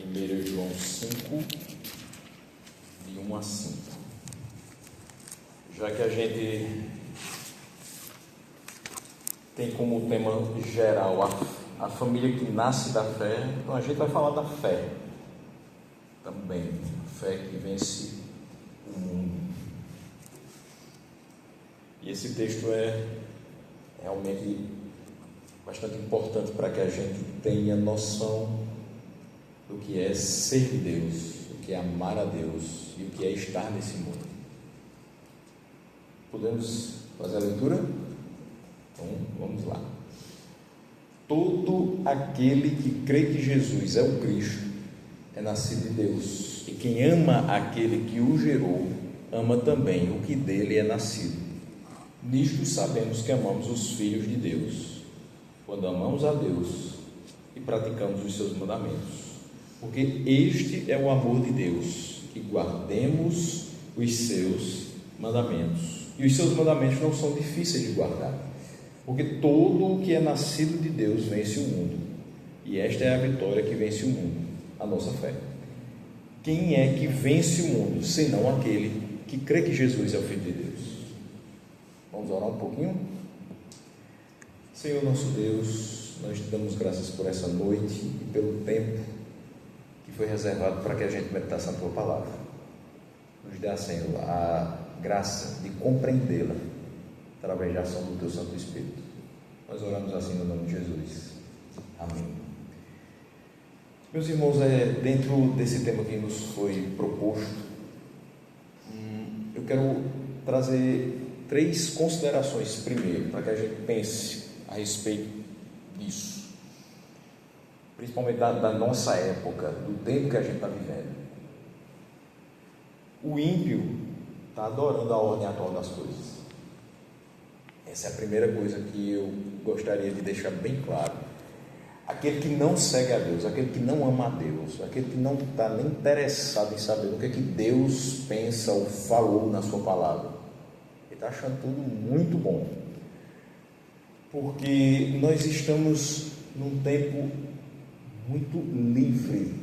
1 João 5, de 1 a 5. Já que a gente tem como tema geral a família que nasce da fé, então a gente vai falar da fé também, a fé que vence o mundo. E esse texto é realmente bastante importante para que a gente tenha noção do que é ser de Deus, o que é amar a Deus e o que é estar nesse mundo. Podemos fazer a leitura? Então, vamos lá. Todo aquele que crê que Jesus é o Cristo é nascido de Deus, e quem ama aquele que o gerou, ama também o que dele é nascido. Nisto sabemos que amamos os filhos de Deus, quando amamos a Deus e praticamos os seus mandamentos. Porque este é o amor de Deus, que guardemos os seus mandamentos. E os seus mandamentos não são difíceis de guardar, porque todo o que é nascido de Deus vence o mundo. E esta é a vitória que vence o mundo, a nossa fé. Quem é que vence o mundo, senão aquele que crê que Jesus é o Filho de Deus? Vamos orar um pouquinho? Senhor nosso Deus, nós te damos graças por essa noite e pelo tempo que foi reservado para que a gente meditasse na tua palavra. Nos dá, Senhor, a graça de compreendê-la através da ação do teu Santo Espírito. Nós oramos assim no nome de Jesus. Amém. Meus irmãos, dentro desse tema que nos foi proposto, eu quero trazer 3 considerações primeiro, para que a gente pense a respeito disso, principalmente da nossa época, do tempo que a gente está vivendo. O ímpio está adorando a ordem atual das coisas. Essa é a primeira coisa que eu gostaria de deixar bem claro. Aquele que não segue a Deus, aquele que não ama a Deus, aquele que não está nem interessado em saber o que é que Deus pensa ou falou na sua palavra, ele está achando tudo muito bom, porque nós estamos num tempo muito livre,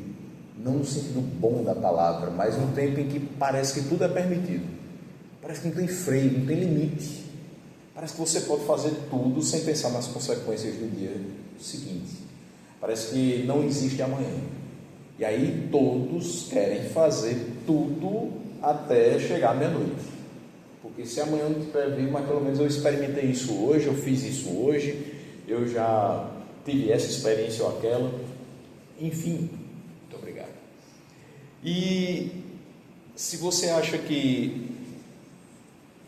não no sentido bom da palavra, mas um tempo em que parece que tudo é permitido, parece que não tem freio, não tem limite, parece que você pode fazer tudo sem pensar nas consequências do dia seguinte, parece que não existe amanhã, e aí todos querem fazer tudo até chegar à meia-noite, porque se amanhã não estiver vivo, mas pelo menos eu experimentei isso hoje, eu fiz isso hoje, eu já tive essa experiência ou aquela, enfim. Muito obrigado. E se você acha que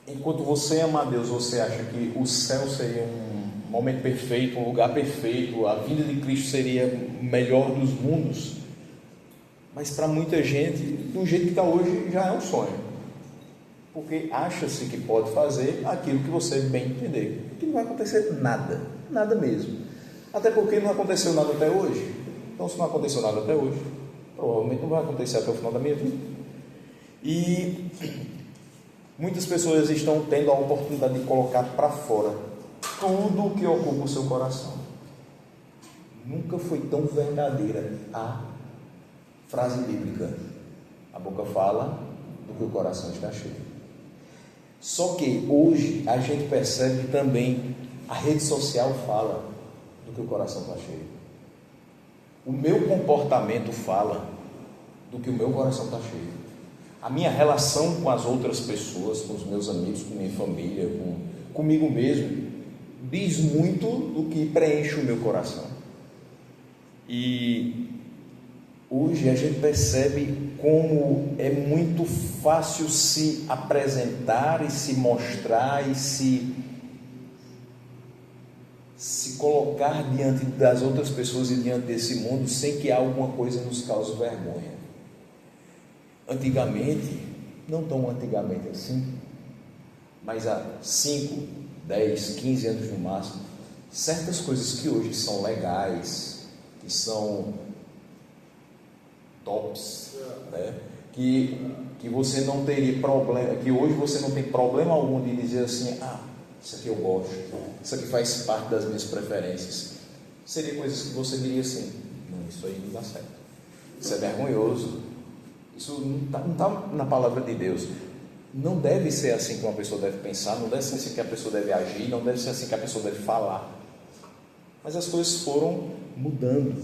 enquanto você ama a Deus, você acha que o céu seria um momento perfeito, um lugar perfeito, a vinda de Cristo seria o melhor dos mundos, mas para muita gente, do jeito que está hoje, já é um sonho, porque acha-se que pode fazer aquilo que você bem entender, que não vai acontecer nada, nada mesmo, até porque não aconteceu nada até hoje. Então, se não aconteceu nada até hoje, provavelmente não vai acontecer até o final da minha vida. E muitas pessoas estão tendo a oportunidade de colocar para fora tudo o que ocupa o seu coração. Nunca foi tão verdadeira a frase bíblica: a boca fala do que o coração está cheio. Só que hoje a gente percebe que também a rede social fala do que o coração está cheio. O meu comportamento fala do que o meu coração está cheio. A minha relação com as outras pessoas, com os meus amigos, com minha família, comigo mesmo, diz muito do que preenche o meu coração. E hoje a gente percebe como é muito fácil se apresentar e se mostrar e se colocar diante das outras pessoas e diante desse mundo sem que alguma coisa nos cause vergonha. Antigamente, não tão antigamente assim, mas há 5, 10, 15 anos no máximo, certas coisas que hoje são legais, que são tops, né? que você não teria problema, que hoje você não tem problema algum de dizer assim: isso aqui eu gosto, isso aqui faz parte das minhas preferências. Seria coisas que você diria assim: não, isso aí não dá certo. Isso é vergonhoso. Isso não está na palavra de Deus. Não deve ser assim que uma pessoa deve pensar, não deve ser assim que a pessoa deve agir, não deve ser assim que a pessoa deve falar. Mas as coisas foram mudando.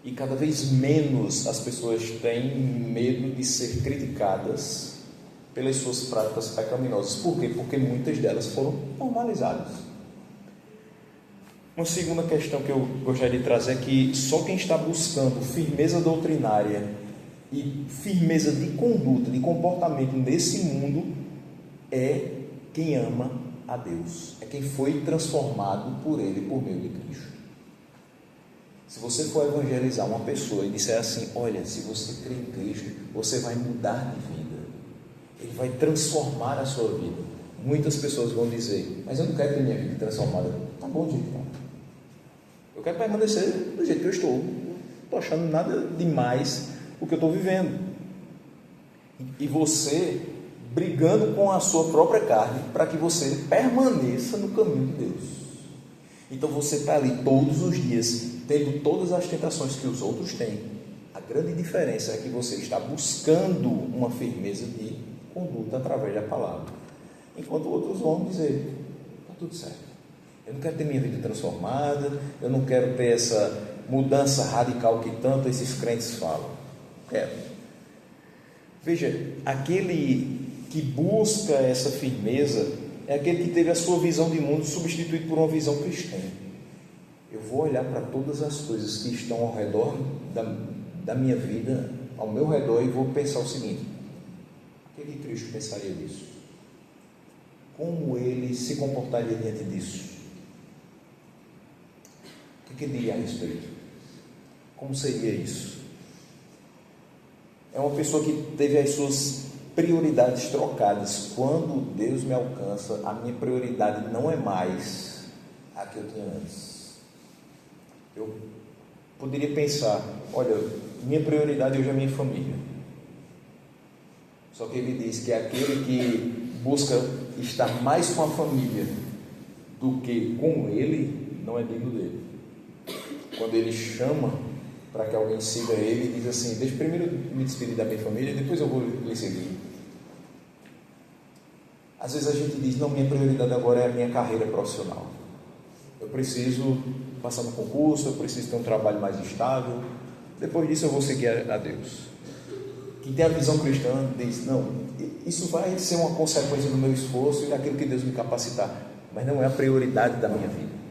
E cada vez menos as pessoas têm medo de ser criticadas pelas suas práticas pecaminosas. Por quê? Porque muitas delas foram normalizadas. Uma segunda questão que eu gostaria de trazer é que só quem está buscando firmeza doutrinária e firmeza de conduta, de comportamento nesse mundo é quem ama a Deus, é quem foi transformado por Ele, por meio de Cristo. Se você for evangelizar uma pessoa e disser assim: olha, se você crê em Cristo, você vai mudar de vida, Ele vai transformar a sua vida. Muitas pessoas vão dizer: mas eu não quero ter minha vida transformada. Tá bom, gente, não. Eu quero permanecer do jeito que eu estou. Não estou achando nada demais o que eu estou vivendo. E você brigando com a sua própria carne para que você permaneça no caminho de Deus. Então você está ali todos os dias, tendo todas as tentações que os outros têm. A grande diferença é que você está buscando uma firmeza de conduta através da palavra, enquanto outros vão dizer: está tudo certo, eu não quero ter minha vida transformada, eu não quero ter essa mudança radical que tanto esses crentes falam. Quero. Veja, aquele que busca essa firmeza é aquele que teve a sua visão de mundo substituída por uma visão cristã. Eu vou olhar para todas as coisas que estão ao redor da minha vida, ao meu redor, e vou pensar o seguinte: o que Cristo pensaria disso? Como ele se comportaria diante disso? O que ele diria a respeito? Como seria isso? É uma pessoa que teve as suas prioridades trocadas. Quando Deus me alcança, a minha prioridade não é mais a que eu tinha antes. Eu poderia pensar: olha, minha prioridade hoje é a minha família. Só que ele diz que aquele que busca estar mais com a família do que com ele, não é digno dele. Quando ele chama para que alguém siga ele, diz assim: deixa primeiro me despedir da minha família, depois eu vou lhe seguir. Às vezes a gente diz: não, minha prioridade agora é a minha carreira profissional, eu preciso passar no concurso, eu preciso ter um trabalho mais estável, depois disso eu vou seguir a Deus. Quem tem a visão cristã diz: não, isso vai ser uma consequência do meu esforço e daquilo que Deus me capacitar, mas não é a prioridade da minha vida.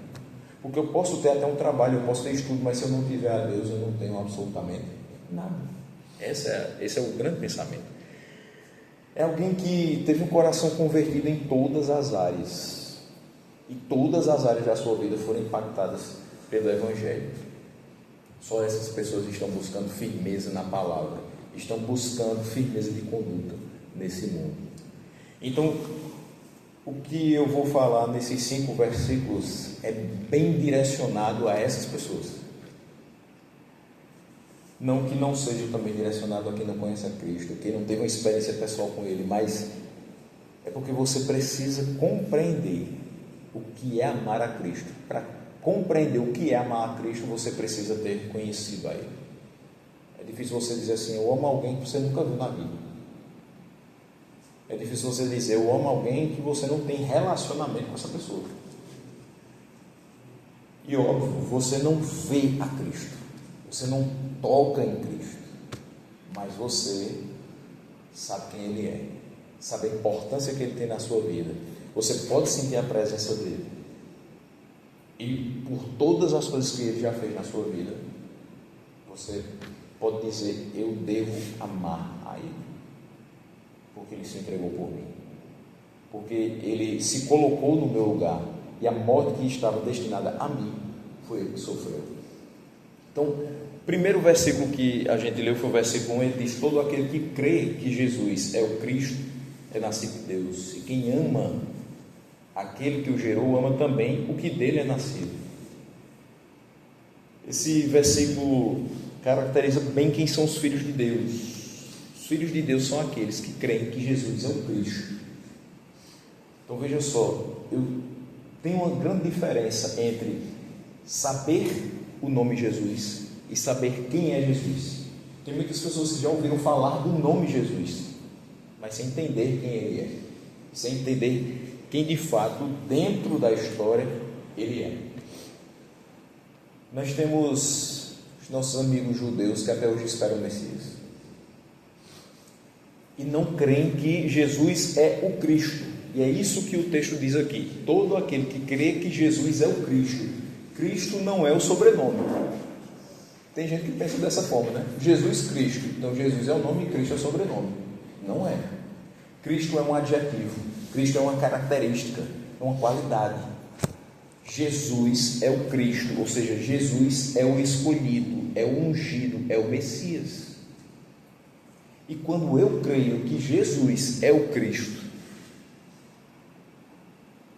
Porque eu posso ter até um trabalho, eu posso ter estudo, mas se eu não tiver a Deus, eu não tenho absolutamente nada. Esse é o grande pensamento. É alguém que teve um coração convertido em todas as áreas, e todas as áreas da sua vida foram impactadas pelo Evangelho. Só essas pessoas estão buscando firmeza na palavra, estão buscando firmeza de conduta nesse mundo. Então, o que eu vou falar nesses 5 versículos é bem direcionado a essas pessoas. Não que não seja também direcionado a quem não conhece a Cristo, quem não teve uma experiência pessoal com Ele, mas é porque você precisa compreender o que é amar a Cristo. Para compreender o que é amar a Cristo, você precisa ter conhecido a Ele. É difícil você dizer assim: eu amo alguém que você nunca viu na vida. É difícil você dizer: eu amo alguém que você não tem relacionamento com essa pessoa. E óbvio, você não vê a Cristo, você não toca em Cristo, mas você sabe quem Ele é, sabe a importância que Ele tem na sua vida. Você pode sentir a presença dEle, e por todas as coisas que Ele já fez na sua vida, você pode dizer: eu devo amar a Ele, porque Ele se entregou por mim, porque Ele se colocou no meu lugar, e a morte que estava destinada a mim, foi Ele que sofreu. Então, o primeiro versículo que a gente leu foi o versículo 1, ele diz: todo aquele que crê que Jesus é o Cristo, é nascido de Deus, e quem ama aquele que o gerou, ama também o que dele é nascido. Esse versículo caracteriza bem quem são os filhos de Deus. Os filhos de Deus são aqueles que creem que Jesus é o Cristo. Então veja só, tem uma grande diferença entre saber o nome Jesus e saber quem é Jesus. Tem muitas pessoas que já ouviram falar do nome Jesus, mas sem entender quem ele é, sem entender quem de fato, dentro da história, ele é. Nós temos os nossos amigos judeus que até hoje esperam o Messias e não creem que Jesus é o Cristo, e é isso que o texto diz aqui: todo aquele que crê que Jesus é o Cristo. Cristo não é o sobrenome. Tem gente que pensa dessa forma, né? Jesus Cristo, então Jesus é o nome e Cristo é o sobrenome. Não é. Cristo é um adjetivo, Cristo é uma característica, é uma qualidade. Jesus é o Cristo, ou seja, Jesus é o escolhido, é o ungido, é o Messias. E quando eu creio que Jesus é o Cristo,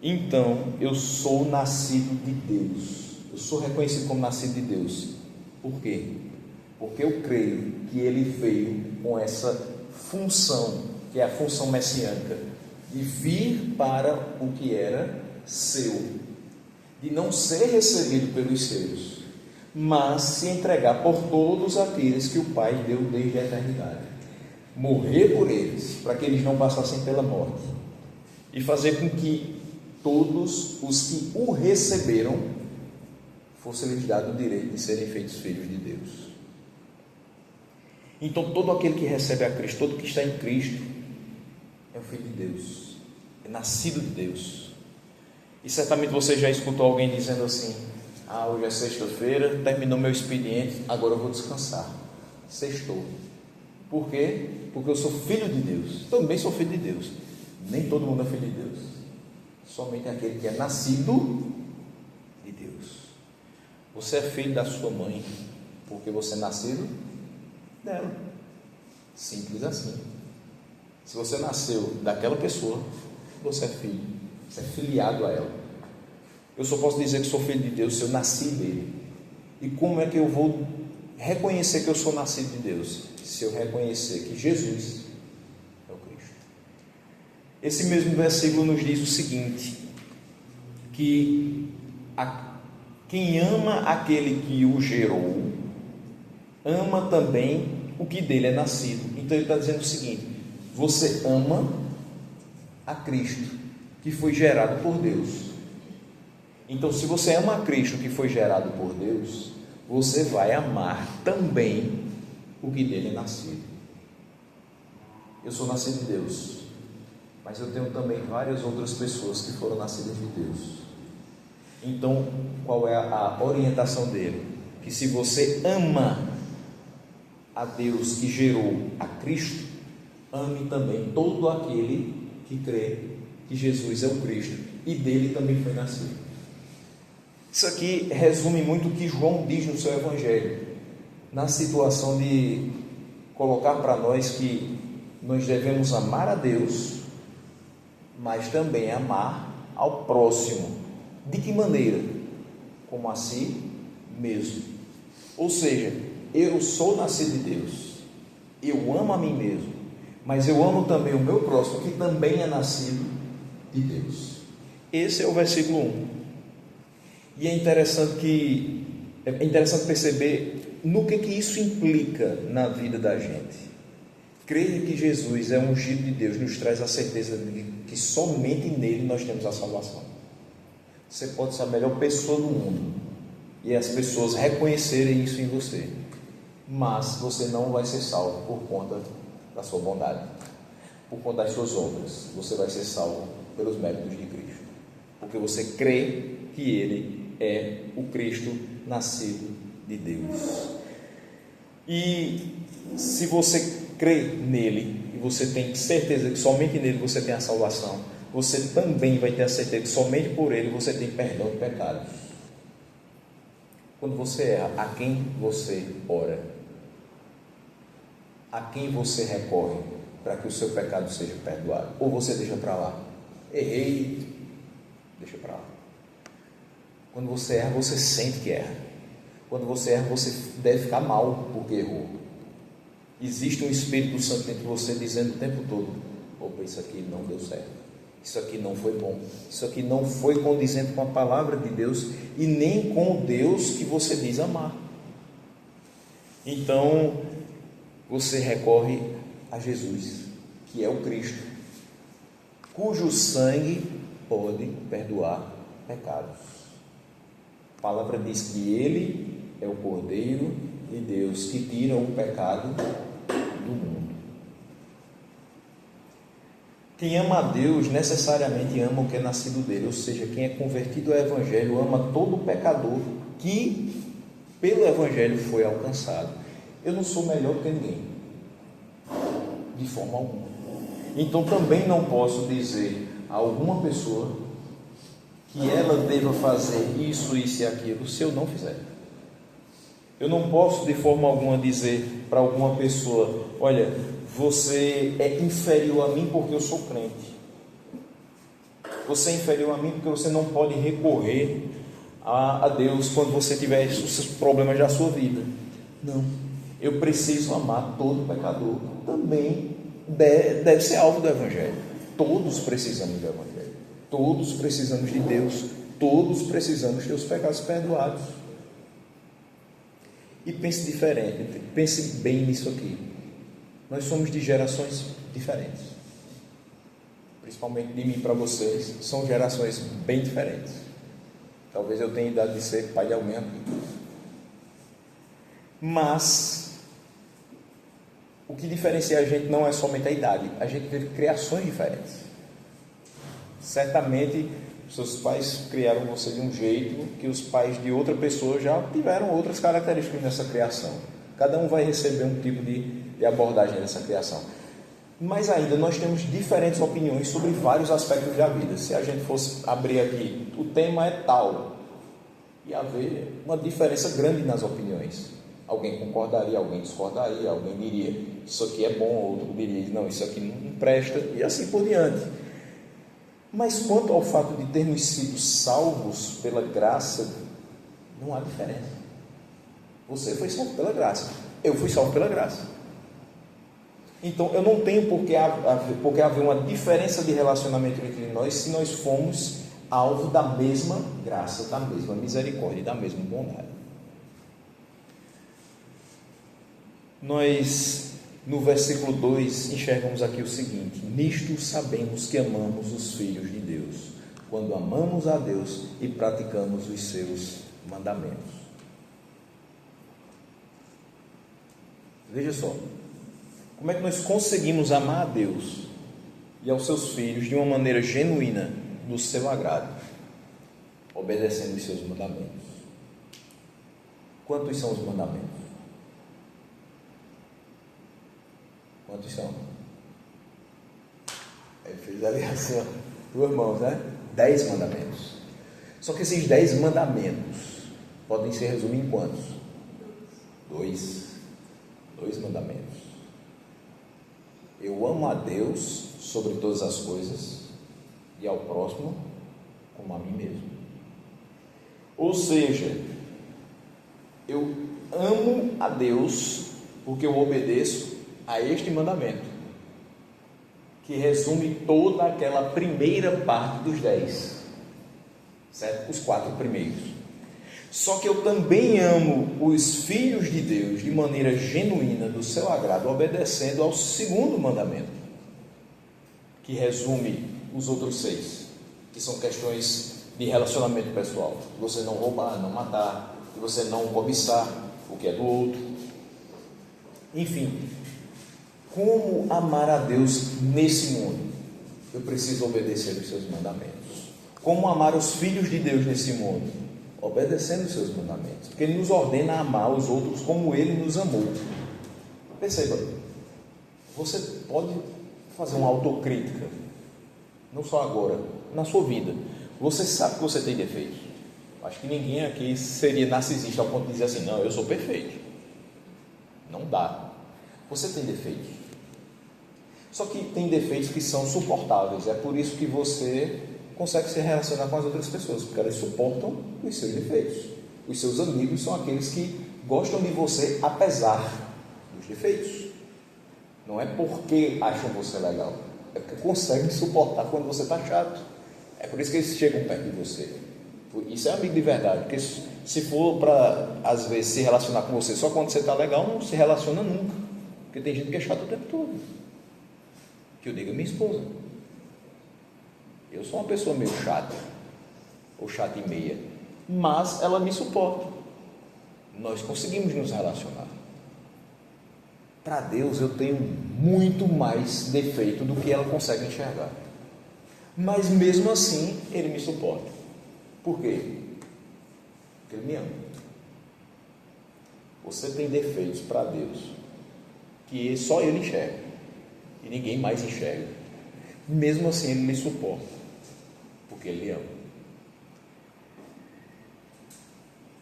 então eu sou nascido de Deus, eu sou reconhecido como nascido de Deus. Por quê? Porque eu creio que ele veio com essa função, que é a função messiânica, de vir para o que era seu, de não ser recebido pelos seus, mas se entregar por todos aqueles que o Pai deu desde a eternidade, morrer por eles, para que eles não passassem pela morte, e fazer com que todos os que o receberam fosse lhes dado o direito de serem feitos filhos de Deus. Então todo aquele que recebe a Cristo, todo que está em Cristo, é o filho de Deus, é nascido de Deus. E certamente você já escutou alguém dizendo assim: hoje é sexta-feira, terminou meu expediente, agora eu vou descansar. Sextou. Por quê? Porque eu sou filho de Deus. Também sou filho de Deus. Nem todo mundo é filho de Deus, somente aquele que é nascido de Deus. Você é filho da sua mãe porque você é nascido dela. Simples assim. Se você nasceu daquela pessoa, você é filho, você é filiado a ela. Eu só posso dizer que sou filho de Deus se eu nasci dele. E como é que eu vou reconhecer que eu sou nascido de Deus? Se eu reconhecer que Jesus é o Cristo. Esse mesmo versículo nos diz o seguinte: que quem ama aquele que o gerou, ama também o que dele é nascido. Então ele está dizendo o seguinte: você ama a Cristo, que foi gerado por Deus. Então, se você ama a Cristo, que foi gerado por Deus, você vai amar também o que dele é nascido. Eu sou nascido de Deus, mas eu tenho também várias outras pessoas que foram nascidas de Deus. Então, qual é a orientação dele? Que se você ama a Deus que gerou a Cristo, ame também todo aquele que crê que Jesus é o Cristo e dele também foi nascido. Isso aqui resume muito o que João diz no seu Evangelho, na situação de colocar para nós que nós devemos amar a Deus, mas também amar ao próximo. De que maneira? Como a si mesmo. Ou seja, eu sou nascido de Deus, eu amo a mim mesmo, mas eu amo também o meu próximo, que também é nascido de Deus. Esse é o versículo 1. E é interessante perceber no que isso implica na vida da gente. Crer que Jesus é um ungido de Deus nos traz a certeza de que somente nele nós temos a salvação. Você pode ser a melhor pessoa do mundo e as pessoas reconhecerem isso em você, mas você não vai ser salvo por conta da sua bondade, por conta das suas obras. Você vai ser salvo pelos méritos de Cristo, porque você crê que ele é o Cristo nascido de Deus. E se você crê nele e você tem certeza que somente nele você tem a salvação, você também vai ter a certeza que somente por ele você tem perdão de pecados. Quando você erra, a quem você ora? A quem você recorre para que o seu pecado seja perdoado? Ou você deixa para lá? Errei, deixa para lá. Quando você erra, você sente que erra. Quando você erra, você deve ficar mal porque errou. Existe um Espírito Santo dentro de você dizendo o tempo todo: opa, isso aqui não deu certo, isso aqui não foi bom, isso aqui não foi condizente com a palavra de Deus e nem com o Deus que você diz amar. Então, você recorre a Jesus, que é o Cristo, cujo sangue pode perdoar pecados. A palavra diz que Ele é o Cordeiro de Deus que tira o pecado do mundo. Quem ama a Deus necessariamente ama o que é nascido dele, ou seja, quem é convertido ao Evangelho ama todo pecador que pelo Evangelho foi alcançado. Eu não sou melhor do que ninguém, de forma alguma. Então também não posso dizer a alguma pessoa que ela deva fazer isso, isso e aquilo, se eu não fizer. Eu não posso de forma alguma dizer para alguma pessoa: olha, você é inferior a mim porque eu sou crente. Você é inferior a mim porque você não pode recorrer a Deus quando você tiver os seus problemas da sua vida. Não. Eu preciso amar todo pecador. Também deve ser alvo do Evangelho. Todos precisamos do Evangelho. Todos precisamos de Deus. Todos precisamos ter os pecados perdoados. E pense diferente. Pense bem nisso aqui. Nós somos de gerações diferentes. Principalmente de mim para vocês. São gerações bem diferentes. Talvez eu tenha idade de ser pai de alguém aqui. Mas o que diferencia a gente não é somente a idade. A gente teve criações diferentes. Certamente seus pais criaram você de um jeito que os pais de outra pessoa já tiveram outras características nessa criação. Cada um vai receber um tipo de abordagem nessa criação. Mas ainda nós temos diferentes opiniões sobre vários aspectos da vida. Se a gente fosse abrir aqui, o tema é tal, ia haver uma diferença grande nas opiniões. Alguém concordaria, alguém discordaria, alguém diria isso aqui é bom, outro diria não, isso aqui não presta, e assim por diante. Mas quanto ao fato de termos sido salvos pela graça, não há diferença. Você foi salvo pela graça, eu fui salvo pela graça. Então eu não tenho por que haver uma diferença de relacionamento entre nós se nós fomos alvo da mesma graça, da mesma misericórdia e da mesma bondade. Nós, no versículo 2, enxergamos aqui o seguinte: nisto sabemos que amamos os filhos de Deus, quando amamos a Deus e praticamos os seus mandamentos. Veja só, como é que nós conseguimos amar a Deus e aos seus filhos de uma maneira genuína, do seu agrado, obedecendo os seus mandamentos. Quantos são os mandamentos? Quantos são? Ele fez ali assim, ó, duas mãos, né? 10 mandamentos. Só que esses 10 mandamentos podem se resumir em quantos? 2 mandamentos. Eu amo a Deus sobre todas as coisas e ao próximo como a mim mesmo. Ou seja, eu amo a Deus porque eu obedeço a este mandamento, que resume toda aquela primeira parte dos 10, certo? Os 4 primeiros. Só que eu também amo os filhos de Deus de maneira genuína, do seu agrado, obedecendo ao segundo mandamento, que resume os outros 6, que são questões de relacionamento pessoal. Você não roubar, não matar, você não cobiçar o que é do outro. Enfim, como amar a Deus nesse mundo? Eu preciso obedecer os seus mandamentos. Como amar os filhos de Deus nesse mundo? Obedecendo os seus mandamentos, porque Ele nos ordena a amar os outros como Ele nos amou. Perceba, você pode fazer uma autocrítica, não só agora, na sua vida. Você sabe que você tem defeitos. Acho que ninguém aqui seria narcisista ao ponto de dizer assim: não, eu sou perfeito. Não dá. Você tem defeitos. Só que tem defeitos que são suportáveis. É por isso que você consegue se relacionar com as outras pessoas, porque elas suportam os seus defeitos. Os seus amigos são aqueles que gostam de você apesar dos defeitos. Não é porque acham você legal, é porque conseguem suportar quando você está chato. É por isso que eles chegam perto de você. Isso é amigo de verdade, porque se for para, às vezes, se relacionar com você só quando você está legal, não se relaciona nunca, porque tem gente que é chata o tempo todo. Que eu digo minha esposa. Eu sou uma pessoa meio chata, ou chata e meia, mas ela me suporta. Nós conseguimos nos relacionar. Para Deus eu tenho muito mais defeito do que ela consegue enxergar, mas mesmo assim Ele me suporta. Por quê? Porque Ele me ama. Você tem defeitos para Deus que só Ele enxerga e ninguém mais enxerga. Mesmo assim Ele me suporta, porque Ele ama.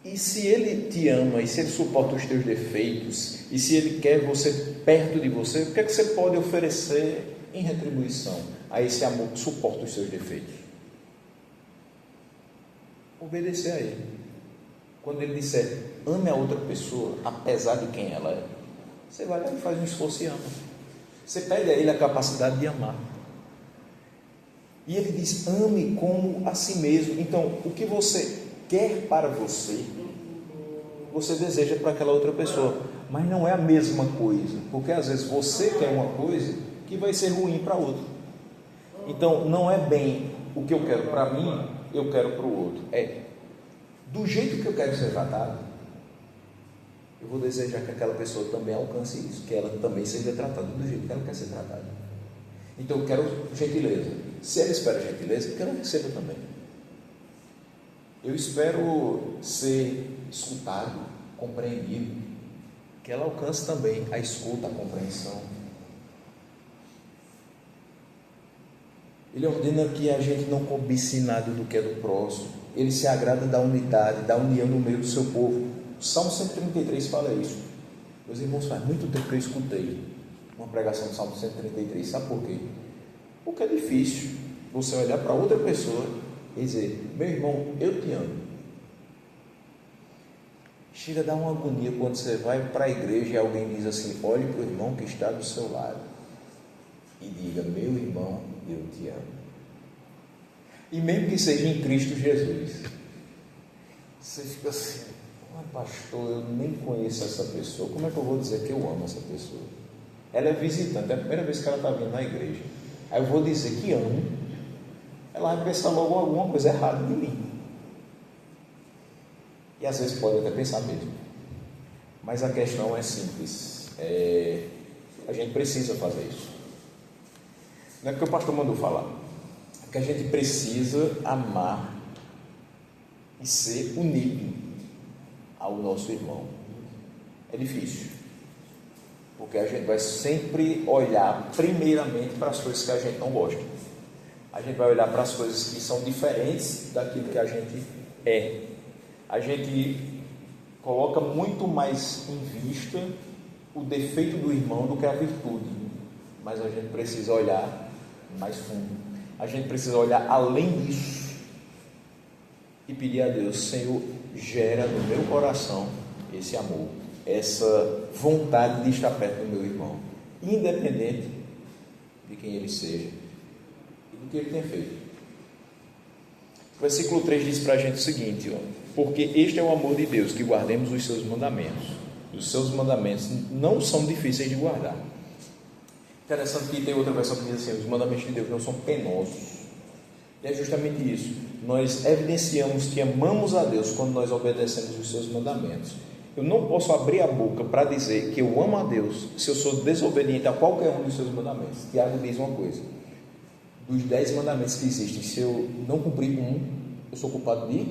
E se Ele te ama, e se Ele suporta os teus defeitos, e se Ele quer você perto de você, o que é que você pode oferecer em retribuição a esse amor que suporta os seus defeitos? Obedecer a Ele. Quando Ele disser, ame a outra pessoa, apesar de quem ela é, você vai lá e faz um esforço e ama. Você pede a Ele a capacidade de amar. E Ele diz, ame como a si mesmo. Então, o que você quer para você, você deseja para aquela outra pessoa, mas não é a mesma coisa, porque às vezes você quer uma coisa que vai ser ruim para outra. Então não é bem o que eu quero para mim, eu quero para o outro, é do jeito que eu quero ser tratado, eu vou desejar que aquela pessoa também alcance isso, que ela também seja tratada do jeito que ela quer ser tratada. Então eu quero gentileza, se ela espera gentileza, que ela receba também. Eu espero ser escutado, compreendido, que ela alcance também a escuta, a compreensão. Ele ordena que a gente não cobice nada do que é do próximo. Ele se agrada da unidade, da união no meio do seu povo. O Salmo 133 fala isso. Meus irmãos, faz muito tempo que eu escutei uma pregação do Salmo 133. Sabe por quê? Porque é difícil você olhar para outra pessoa e dizer, meu irmão, eu te amo. Chega a dar uma agonia quando você vai para a igreja e alguém diz assim, olhe para o irmão que está do seu lado e diga, meu irmão, eu te amo. E mesmo que seja em Cristo Jesus, você fica assim, pastor, eu nem conheço essa pessoa, como é que eu vou dizer que eu amo essa pessoa? Ela é visitante, é a primeira vez que ela está vindo na igreja, aí eu vou dizer que amo, ela vai pensar logo alguma coisa errada de mim. E às vezes pode até pensar mesmo. Mas a questão é simples. A gente precisa fazer isso. Não é porque o pastor mandou falar. É que a gente precisa amar e ser unido ao nosso irmão. É difícil. Porque a gente vai sempre olhar primeiramente para as coisas que a gente não gosta. A gente vai olhar para as coisas que são diferentes daquilo que a gente é. A gente coloca muito mais em vista o defeito do irmão do que a virtude. Mas a gente precisa olhar mais fundo. A gente precisa olhar além disso e pedir a Deus, Senhor, gera no meu coração esse amor, essa vontade de estar perto do meu irmão, independente de quem ele seja do que ele tem feito. O versículo 3 diz para a gente o seguinte, porque este é o amor de Deus, que guardemos os seus mandamentos. Os seus mandamentos não são difíceis de guardar. Interessante que tem outra versão que diz assim, os mandamentos de Deus não são penosos. E é justamente isso. Nós evidenciamos que amamos a Deus quando nós obedecemos os seus mandamentos. Eu não posso abrir a boca para dizer que eu amo a Deus se eu sou desobediente a qualquer um dos seus mandamentos. Tiago diz uma coisa, dos 10 mandamentos que existem, se eu não cumprir com um, eu sou culpado de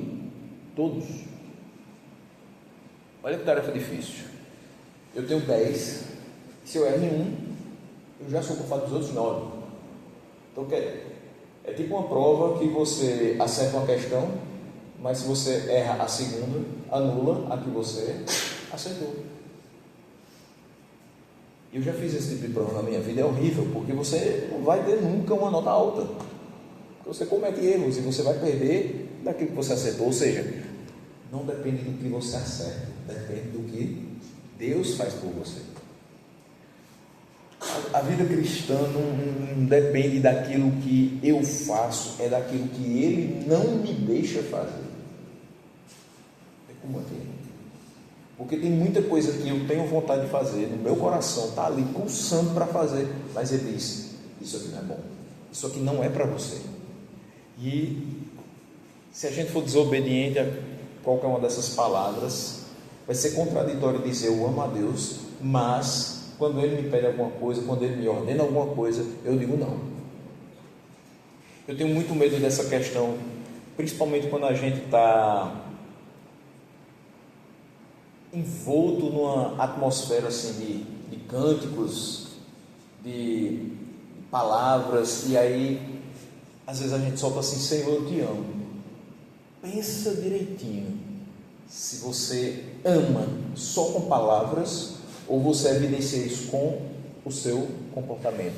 todos. Olha que tarefa difícil. Eu tenho 10, se eu erro em um, eu já sou culpado dos outros 9. Então é tipo uma prova que você acerta uma questão, mas se você erra a segunda, anula a que você acertou. Eu já fiz esse tipo de prova na minha vida, é horrível, porque você não vai ter nunca uma nota alta, porque você comete erros e você vai perder daquilo que você acertou. Ou seja, não depende do que você acerta, depende do que Deus faz por você. A vida cristã não depende daquilo que eu faço, é daquilo que Ele não me deixa fazer. É como aqui. Porque tem muita coisa que eu tenho vontade de fazer, no meu coração está ali pulsando para fazer, mas ele diz: isso aqui não é bom, isso aqui não é para você. E se a gente for desobediente a qualquer uma dessas palavras, vai ser contraditório dizer eu amo a Deus, mas quando Ele me pede alguma coisa, quando Ele me ordena alguma coisa, eu digo não. Eu tenho muito medo dessa questão, principalmente quando a gente está envolto numa atmosfera assim de cânticos, de palavras, e aí às vezes a gente solta assim: Senhor, eu te amo. Pensa direitinho se você ama só com palavras ou você evidencia isso com o seu comportamento,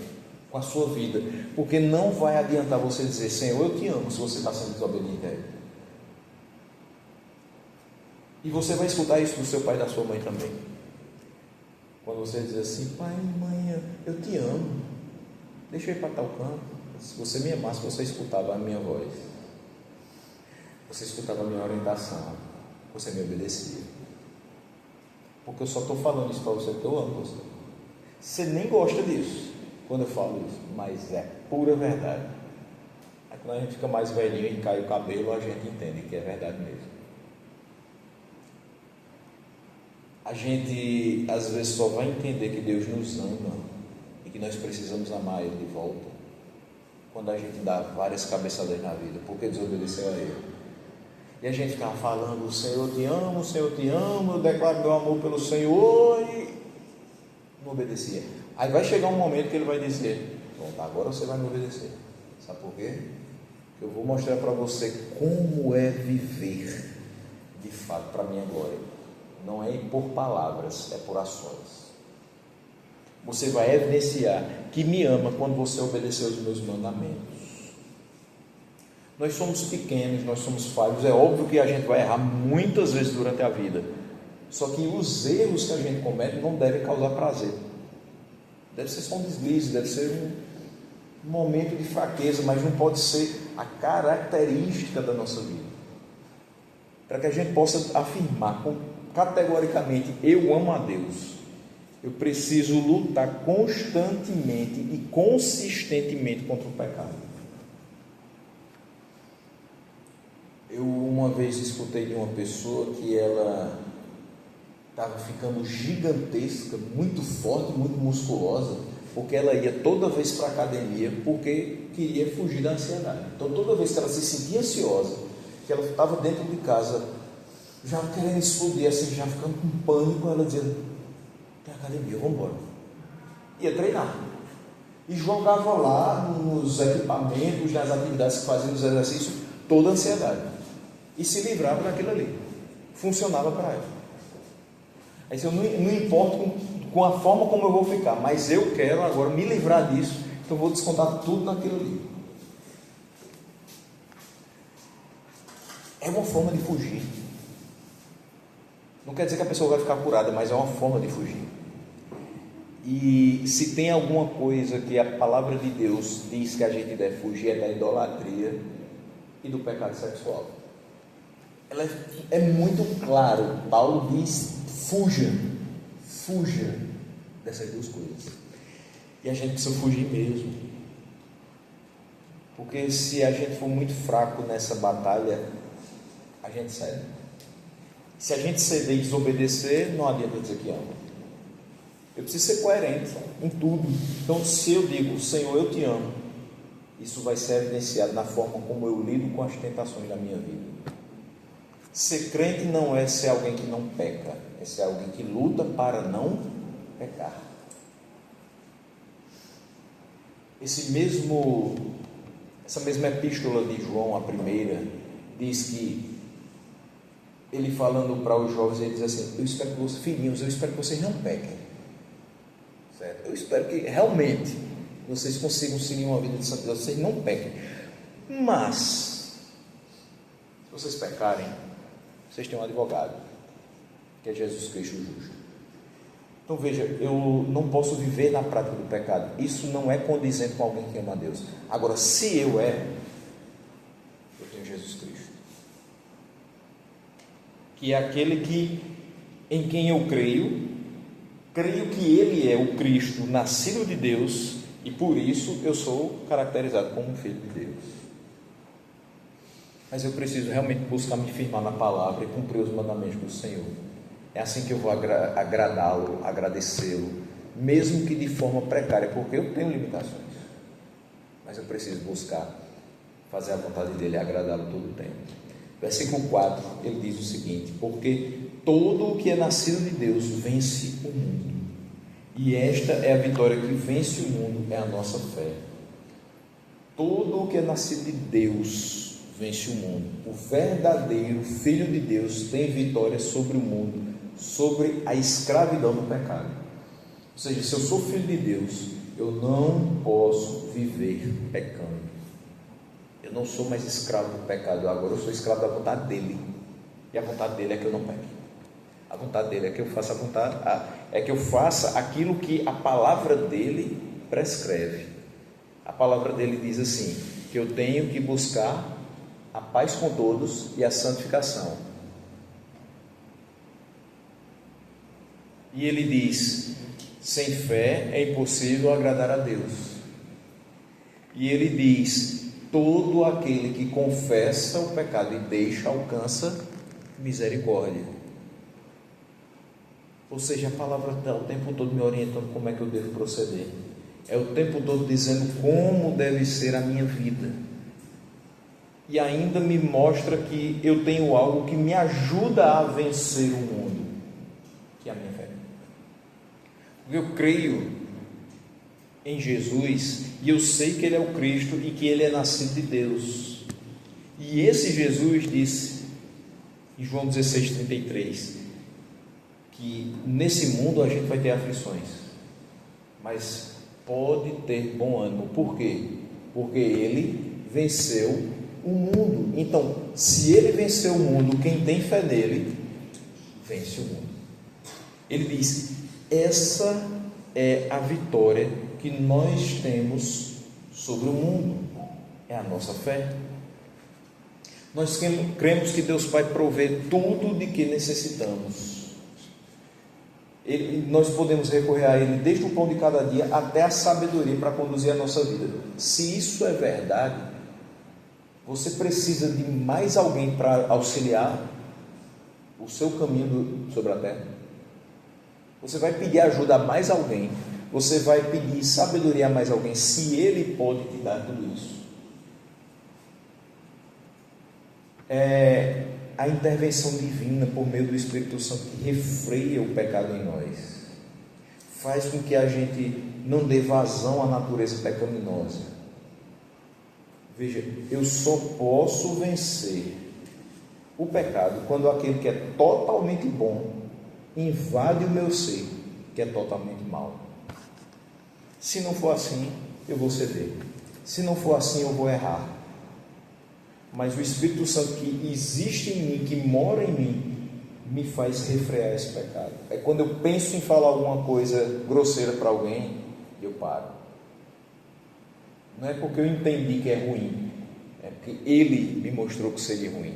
com a sua vida, porque não vai adiantar você dizer Senhor, eu te amo, se você está sendo desobediente a Ele. E você vai escutar isso do seu pai e da sua mãe também. Quando você diz assim: pai, mãe, eu te amo, deixa eu ir para tal canto. Se você me amasse, você escutava a minha voz, você escutava a minha orientação, você me obedecia. Porque eu só estou falando isso para você porque eu amo você. Você nem gosta disso quando eu falo isso, mas é pura verdade. Aí quando a gente fica mais velhinho e cai o cabelo, a gente entende que é verdade mesmo. A gente às vezes só vai entender que Deus nos ama e que nós precisamos amar Ele de volta quando a gente dá várias cabeçadas na vida, porque desobedeceu a Ele. E a gente ficava falando: o Senhor te amo, o Senhor te amo, eu declaro meu amor pelo Senhor, e não obedecia. Aí vai chegar um momento que Ele vai dizer: pronto, agora você vai me obedecer. Sabe por quê? Eu vou mostrar para você como é viver de fato para a minha glória. Não é por palavras, é por ações. Você vai evidenciar que me ama quando você obedecer aos meus mandamentos. Nós somos pequenos, nós somos falhos, é óbvio que a gente vai errar muitas vezes durante a vida, só que os erros que a gente comete não devem causar prazer. Deve ser só um deslize, deve ser um momento de fraqueza, mas não pode ser a característica da nossa vida. Para que a gente possa afirmar categoricamente: eu amo a Deus, eu preciso lutar constantemente e consistentemente contra o pecado. Eu uma vez escutei de uma pessoa que ela estava ficando gigantesca, muito forte, muito musculosa, porque ela ia toda vez para a academia porque queria fugir da ansiedade. Então toda vez que ela se sentia ansiosa, que ela estava dentro de casa já querendo explodir, assim, já ficando com pânico, ela dizia: tem academia, vamos embora. Ia treinar e jogava lá nos equipamentos, nas atividades que fazia, nos exercícios, toda a ansiedade, e se livrava daquilo ali. Funcionava para ela. Aí eu não importo com a forma como eu vou ficar, mas eu quero agora me livrar disso, então eu vou descontar tudo naquilo ali. É uma forma de fugir. Não quer dizer que a pessoa vai ficar curada, mas é uma forma de fugir. E se tem alguma coisa que a palavra de Deus diz que a gente deve fugir, é da idolatria e do pecado sexual. Ela é muito claro. Paulo diz: fuja dessas duas coisas. E a gente precisa fugir mesmo, porque se a gente for muito fraco nessa batalha, a gente cede. Se a gente ceder e desobedecer, não adianta dizer que ama. Eu preciso ser coerente em tudo. Então, se eu digo: Senhor, eu te amo, isso vai ser evidenciado na forma como eu lido com as tentações da minha vida. Ser crente não é ser alguém que não peca, é ser alguém que luta para não pecar. Essa mesma epístola de João, a primeira, diz que ele falando para os jovens, ele diz assim: eu espero que vocês, filhinhos, eu espero que vocês não pequem, certo? Eu espero que realmente vocês consigam seguir uma vida de santidade, vocês não pequem. Mas se vocês pecarem, vocês têm um advogado, que é Jesus Cristo justo. Então veja, eu não posso viver na prática do pecado. Isso não é condizente com alguém que ama a Deus. Agora, se eu tenho Jesus Cristo, que é aquele em quem eu creio que Ele é o Cristo, nascido de Deus, e por isso eu sou caracterizado como um filho de Deus. Mas eu preciso realmente buscar me firmar na palavra e cumprir os mandamentos do Senhor. É assim que eu vou agradá-lo, agradecê-lo, mesmo que de forma precária, porque eu tenho limitações. Mas eu preciso buscar fazer a vontade dele e agradá-lo todo o tempo. Versículo 4, ele diz o seguinte: porque todo o que é nascido de Deus vence o mundo, e esta é a vitória que vence o mundo, é a nossa fé. Todo o que é nascido de Deus vence o mundo. O verdadeiro Filho de Deus tem vitória sobre o mundo, sobre a escravidão do pecado. Ou seja, se eu sou filho de Deus, eu não posso viver pecando. Eu não sou mais escravo do pecado, agora eu sou escravo da vontade dele, e a vontade dele é que eu não peque. A vontade dele é que eu faça aquilo que a palavra dele prescreve. A palavra dele diz assim, que eu tenho que buscar a paz com todos e a santificação. E ele diz: sem fé é impossível agradar a Deus. E ele diz: todo aquele que confessa o pecado e deixa, alcança misericórdia. Ou seja, a palavra está o tempo todo me orientando como é que eu devo proceder. É o tempo todo dizendo como deve ser a minha vida. E ainda me mostra que eu tenho algo que me ajuda a vencer o mundo, que é a minha fé. Eu creio em Jesus e eu sei que Ele é o Cristo e que Ele é nascido de Deus. E esse Jesus disse em João 16:33 que nesse mundo a gente vai ter aflições, mas pode ter bom ânimo. Por quê? Porque Ele venceu o mundo. Então, se Ele venceu o mundo, quem tem fé nele vence o mundo. Ele diz: essa é a vitória que nós temos sobre o mundo, é a nossa fé. Nós cremos que Deus vai prover tudo de que necessitamos. Nós podemos recorrer a Ele desde o pão de cada dia até a sabedoria para conduzir a nossa vida. Se isso é verdade, você precisa de mais alguém para auxiliar o seu caminho sobre a terra? Você vai pedir ajuda a mais alguém? Você vai pedir sabedoria a mais alguém, se Ele pode te dar tudo isso? É a intervenção divina por meio do Espírito Santo que refreia o pecado em nós, faz com que a gente não dê vazão à natureza pecaminosa. Veja, eu só posso vencer o pecado quando aquele que é totalmente bom invade o meu ser, que é totalmente mau. Se não for assim, eu vou ceder. Se não for assim, eu vou errar. Mas o Espírito Santo que existe em mim, que mora em mim, me faz refrear esse pecado. É quando eu penso em falar alguma coisa grosseira para alguém, eu paro. Não é porque eu entendi que é ruim, é porque Ele me mostrou que seria ruim.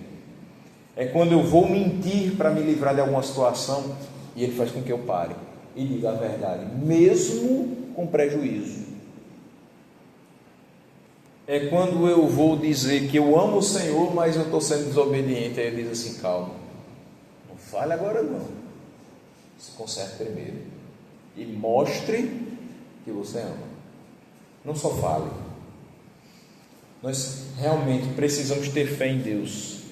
É quando eu vou mentir para me livrar de alguma situação, e Ele faz com que eu pare e diga a verdade, mesmo com prejuízo. É quando eu vou dizer que eu amo o Senhor, mas eu estou sendo desobediente. Aí Ele diz assim: calma, não fale agora não, se conserte primeiro e mostre que você ama. Não só fale. Nós realmente precisamos ter fé em Deus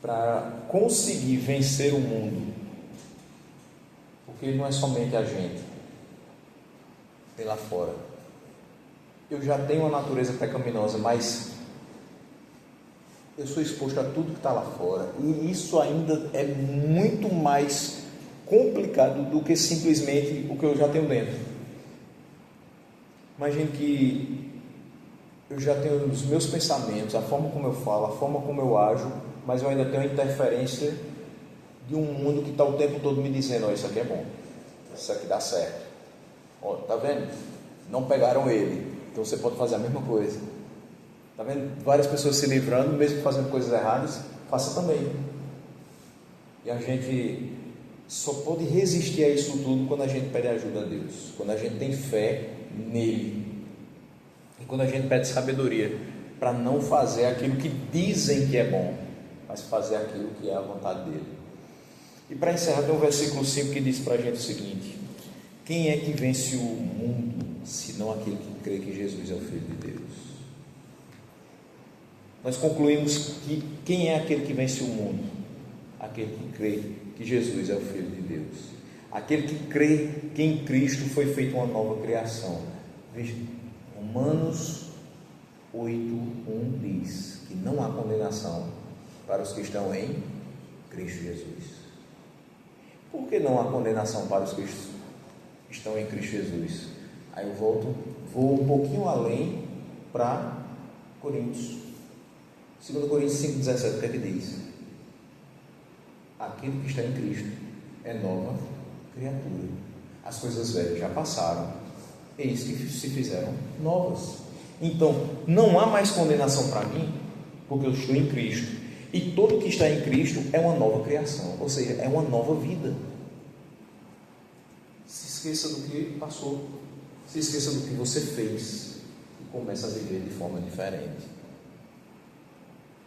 para conseguir vencer o mundo, porque não é somente a gente, tem lá fora. Eu já tenho uma natureza pecaminosa, mas eu sou exposto a tudo que está lá fora, e isso ainda é muito mais complicado do que simplesmente o que eu já tenho dentro. Imagine que eu já tenho os meus pensamentos, a forma como eu falo, a forma como eu ajo, mas eu ainda tenho a interferência de um mundo que está o tempo todo me dizendo: ó, isso aqui é bom, isso aqui dá certo, ó, tá vendo? Não pegaram ele, então você pode fazer a mesma coisa. Está vendo? Várias pessoas se livrando, mesmo fazendo coisas erradas, faça também. E a gente só pode resistir a isso tudo quando a gente pede ajuda a Deus, quando a gente tem fé nele, e quando a gente pede sabedoria para não fazer aquilo que dizem que é bom, mas fazer aquilo que é a vontade dele. E para encerrar, tem um versículo 5 que diz para a gente o seguinte: quem é que vence o mundo, senão aquele que crê que Jesus é o Filho de Deus? Nós concluímos que quem é aquele que vence o mundo? Aquele que crê que Jesus é o Filho de Deus, aquele que crê que em Cristo foi feita uma nova criação. Veja, Romanos 8:1 diz que não há condenação para os que estão em Cristo Jesus. Por que não há condenação para os que estão em Cristo Jesus? Aí eu vou um pouquinho além para Coríntios. 2 Coríntios 5:17, o que é que diz? Aquele que está em Cristo é nova criatura. As coisas velhas já passaram, eis que se fizeram novas. Então, não há mais condenação para mim, porque eu estou em Cristo. E todo que está em Cristo é uma nova criação, ou seja, é uma nova vida. Se esqueça do que passou, se esqueça do que você fez e comece a viver de forma diferente.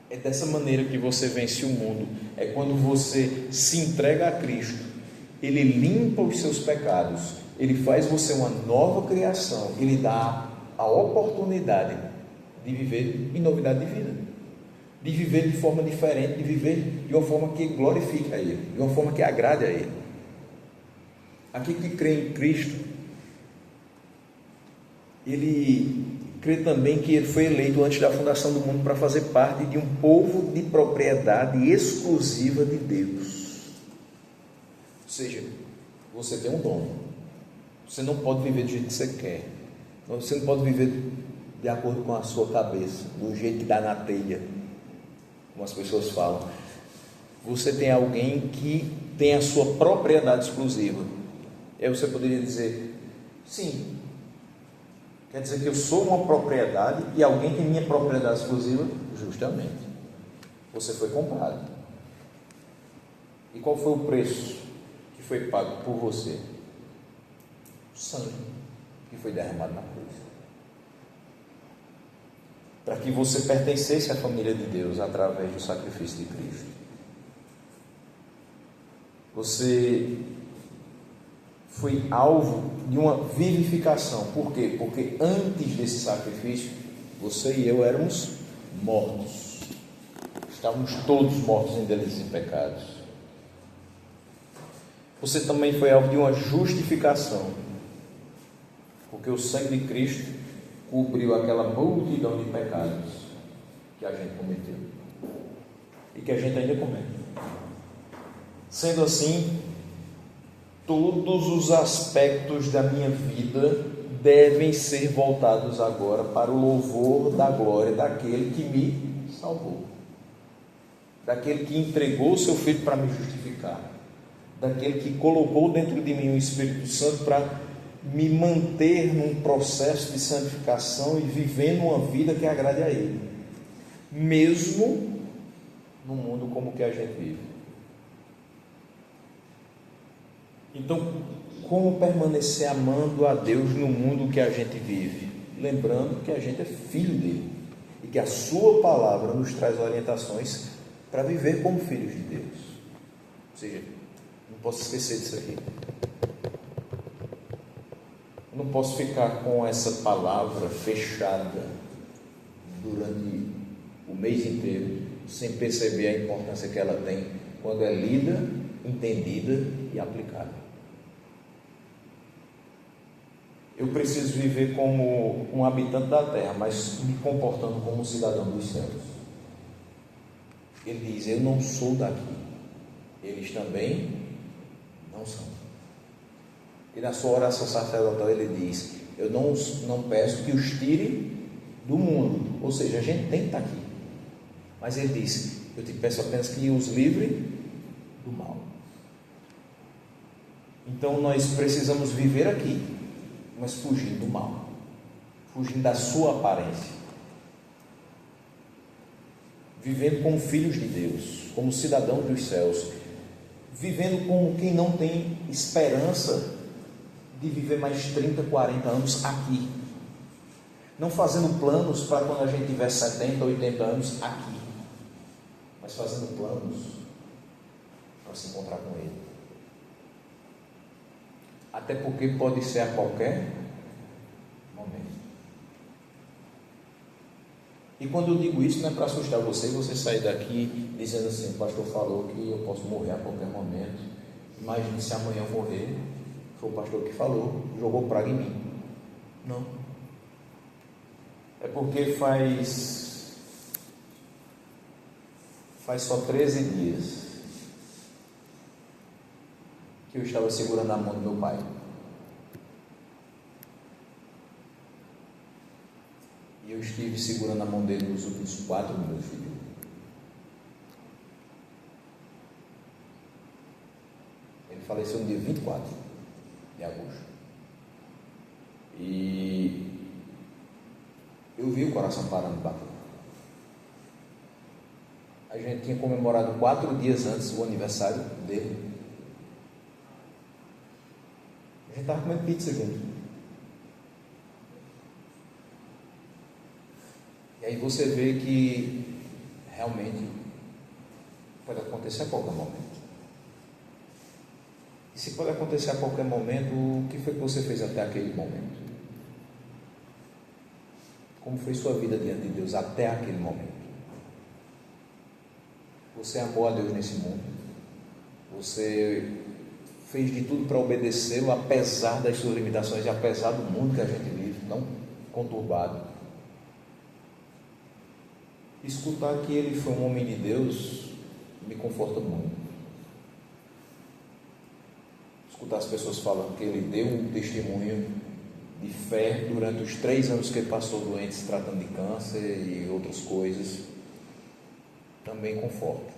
É dessa maneira que você vence o mundo. É quando você se entrega a Cristo, Ele limpa os seus pecados, Ele faz você uma nova criação, Ele dá a oportunidade de viver em novidade de vida, de viver de forma diferente, de viver de uma forma que glorifique a Ele, de uma forma que agrade a Ele. Aquele que crê em Cristo, ele crê também que ele foi eleito antes da fundação do mundo para fazer parte de um povo de propriedade exclusiva de Deus. Ou seja, você tem um dom, você não pode viver do jeito que você quer, você não pode viver de acordo com a sua cabeça, do jeito que dá na telha, como as pessoas falam. Você tem alguém que tem a sua propriedade exclusiva. E aí você poderia dizer: sim, quer dizer que eu sou uma propriedade e alguém tem minha propriedade exclusiva? Justamente, você foi comprado. E qual foi o preço que foi pago por você? O sangue que foi derramado na cruz, para que você pertencesse à família de Deus através do sacrifício de Cristo. Você foi alvo de uma vivificação. Por quê? Porque antes desse sacrifício, você e eu éramos mortos. Estávamos todos mortos em delitos e pecados. Você também foi alvo de uma justificação, porque o sangue de Cristo cobriu aquela multidão de pecados que a gente cometeu e que a gente ainda comete. Sendo assim, todos os aspectos da minha vida devem ser voltados agora para o louvor da glória daquele que me salvou, daquele que entregou o seu Filho para me justificar, daquele que colocou dentro de mim o Espírito Santo para me manter num processo de santificação e vivendo uma vida que agrade a Ele, mesmo no mundo como que a gente vive. Então, como permanecer amando a Deus no mundo que a gente vive? Lembrando que a gente é filho dele e que a sua palavra nos traz orientações para viver como filhos de Deus. Ou seja, não posso esquecer disso aqui. Eu não posso ficar com essa palavra fechada durante o mês inteiro sem perceber a importância que ela tem quando é lida, entendida e aplicada. Eu preciso viver como um habitante da terra, mas me comportando como um cidadão dos céus. Ele diz: eu não sou daqui, eles também não são. E na sua oração sacerdotal ele diz: eu não peço que os tire do mundo, ou seja, a gente tem que estar aqui, mas ele diz: eu te peço apenas que os livre do mal. Então nós precisamos viver aqui, mas fugindo do mal, fugindo da sua aparência, vivendo como filhos de Deus, como cidadãos dos céus, vivendo como quem não tem esperança de viver mais 30, 40 anos aqui, não fazendo planos para quando a gente tiver 70, 80 anos aqui, mas fazendo planos para se encontrar com Ele. Até porque pode ser a qualquer momento. E quando eu digo isso, não é para assustar você sair daqui dizendo assim: o pastor falou que eu posso morrer a qualquer momento. Imagine se amanhã eu morrer. Foi o pastor que falou, jogou praga em mim. Não. É porque faz só 13 dias que eu estava segurando a mão do meu pai. E eu estive segurando a mão dele nos últimos 4 minutos de vida. Ele faleceu no dia 24 de agosto. E eu vi o coração parando de bater. A gente tinha comemorado 4 dias antes o aniversário dele. A gente estava comendo pizza junto. E aí você vê que realmente pode acontecer a qualquer momento. E se pode acontecer a qualquer momento, o que foi que você fez até aquele momento? Como foi sua vida diante de Deus até aquele momento? Você amou a Deus nesse mundo? Você fez de tudo para obedecê-lo, apesar das suas limitações e apesar do mundo que a gente vive, tão conturbado? Escutar que ele foi um homem de Deus me conforta muito. Escutar as pessoas falando que ele deu um testemunho de fé durante os 3 anos que ele passou doente, se tratando de câncer e outras coisas, também conforta.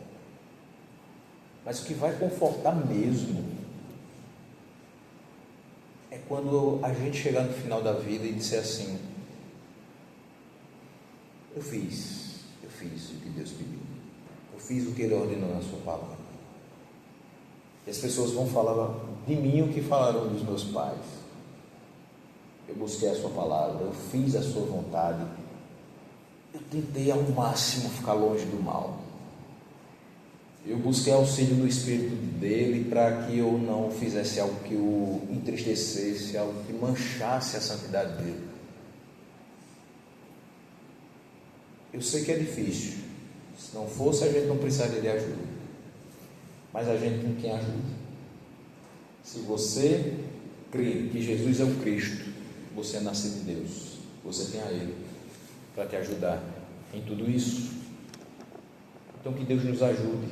Mas o que vai confortar mesmo é quando a gente chegar no final da vida e disser assim: eu fiz o que Deus pediu, eu fiz o que Ele ordenou na sua palavra. E as pessoas vão falar de mim o que falaram dos meus pais. Eu busquei a sua palavra, eu fiz a sua vontade, eu tentei ao máximo ficar longe do mal, eu busquei auxílio do Espírito dele para que eu não fizesse algo que o entristecesse, algo que manchasse a santidade dele. Eu sei que é difícil. Se não fosse, a gente não precisaria de ajuda. Mas a gente tem quem ajuda. Se você crê que Jesus é o Cristo, você é nascido de Deus. Você tem a Ele para te ajudar em tudo isso. Então que Deus nos ajude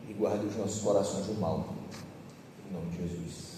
e guarde os nossos corações do mal. Em nome de Jesus.